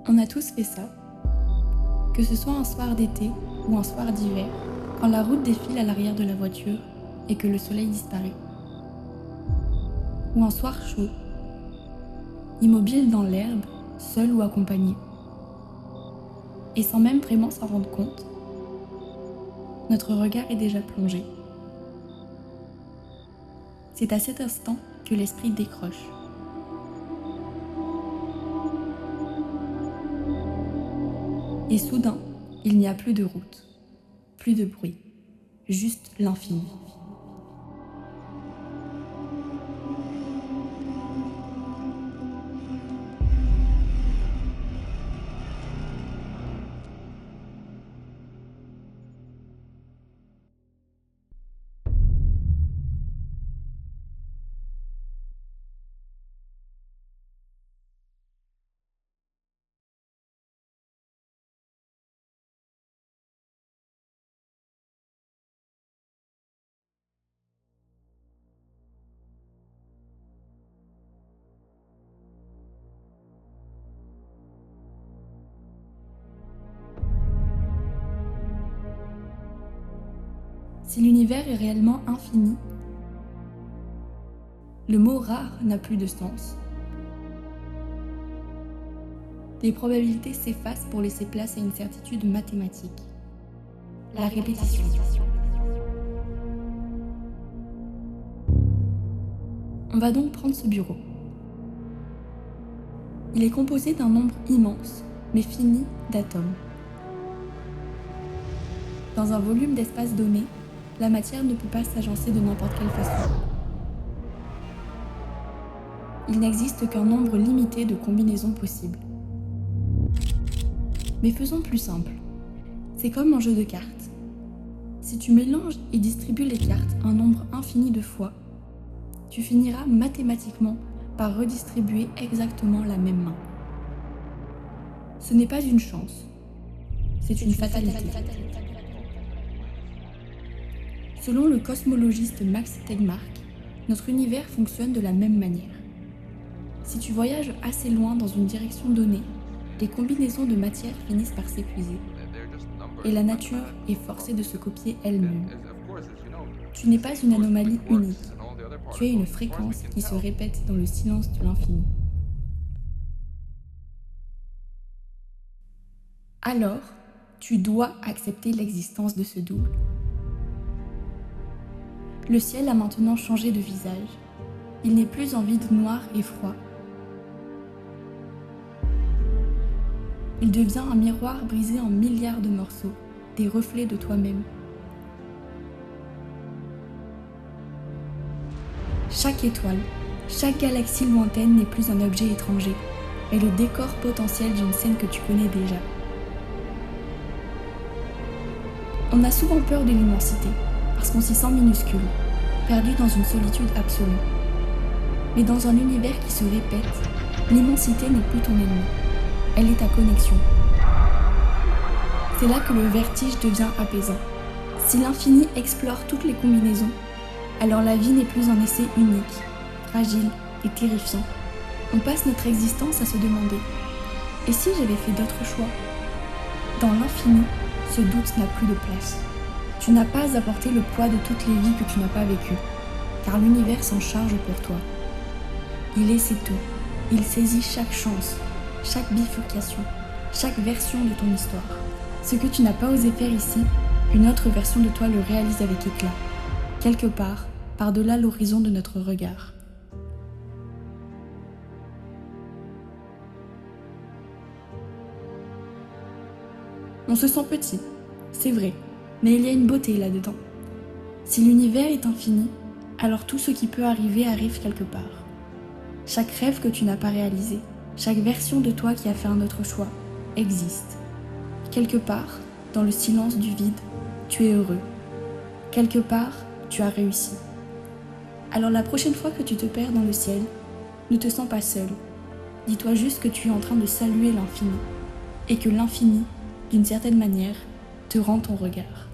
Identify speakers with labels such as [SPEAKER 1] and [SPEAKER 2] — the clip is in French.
[SPEAKER 1] On a tous fait ça, que ce soit un soir d'été ou un soir d'hiver, quand la route défile à l'arrière de la voiture et que le soleil disparaît. Ou un soir chaud, immobile dans l'herbe, seul ou accompagné. Et sans même vraiment s'en rendre compte, notre regard est déjà plongé. C'est à cet instant que l'esprit décroche. Et soudain, il n'y a plus de route, plus de bruit, juste l'infini. Si l'univers est réellement infini, le mot rare n'a plus de sens. Les probabilités s'effacent pour laisser place à une certitude mathématique. La répétition. On va donc prendre ce bureau. Il est composé d'un nombre immense, mais fini, d'atomes. Dans un volume d'espace donné, la matière ne peut pas s'agencer de n'importe quelle façon. Il n'existe qu'un nombre limité de combinaisons possibles. Mais faisons plus simple. C'est comme un jeu de cartes. Si tu mélanges et distribues les cartes un nombre infini de fois, tu finiras mathématiquement par redistribuer exactement la même main. Ce n'est pas une chance, c'est une fatalité. Selon le cosmologiste Max Tegmark, notre univers fonctionne de la même manière. Si tu voyages assez loin dans une direction donnée, les combinaisons de matière finissent par s'épuiser et la nature est forcée de se copier elle-même. Tu n'es pas une anomalie unique, tu es une fréquence qui se répète dans le silence de l'infini. Alors, tu dois accepter l'existence de ce double. Le ciel a maintenant changé de visage. Il n'est plus en vide noir et froid. Il devient un miroir brisé en milliards de morceaux, des reflets de toi-même. Chaque étoile, chaque galaxie lointaine n'est plus un objet étranger, mais le décor potentiel d'une scène que tu connais déjà. On a souvent peur de l'immensité, parce qu'on s'y sent minuscule, perdu dans une solitude absolue. Mais dans un univers qui se répète, l'immensité n'est plus ton ennemi, elle est ta connexion. C'est là que le vertige devient apaisant. Si l'infini explore toutes les combinaisons, alors la vie n'est plus un essai unique, fragile et terrifiant. On passe notre existence à se demander « Et si j'avais fait d'autres choix ?» Dans l'infini, ce doute n'a plus de place. Tu n'as pas à porter le poids de toutes les vies que tu n'as pas vécues, car l'univers s'en charge pour toi. Il essaie tout, il saisit chaque chance, chaque bifurcation, chaque version de ton histoire. Ce que tu n'as pas osé faire ici, une autre version de toi le réalise avec éclat, quelque part, par-delà l'horizon de notre regard. On se sent petit, c'est vrai, mais il y a une beauté là-dedans. Si l'univers est infini, alors tout ce qui peut arriver arrive quelque part. Chaque rêve que tu n'as pas réalisé, chaque version de toi qui a fait un autre choix, existe. Quelque part, dans le silence du vide, tu es heureux. Quelque part, tu as réussi. Alors la prochaine fois que tu te perds dans le ciel, ne te sens pas seul. Dis-toi juste que tu es en train de saluer l'infini, et que l'infini, d'une certaine manière, te rend ton regard.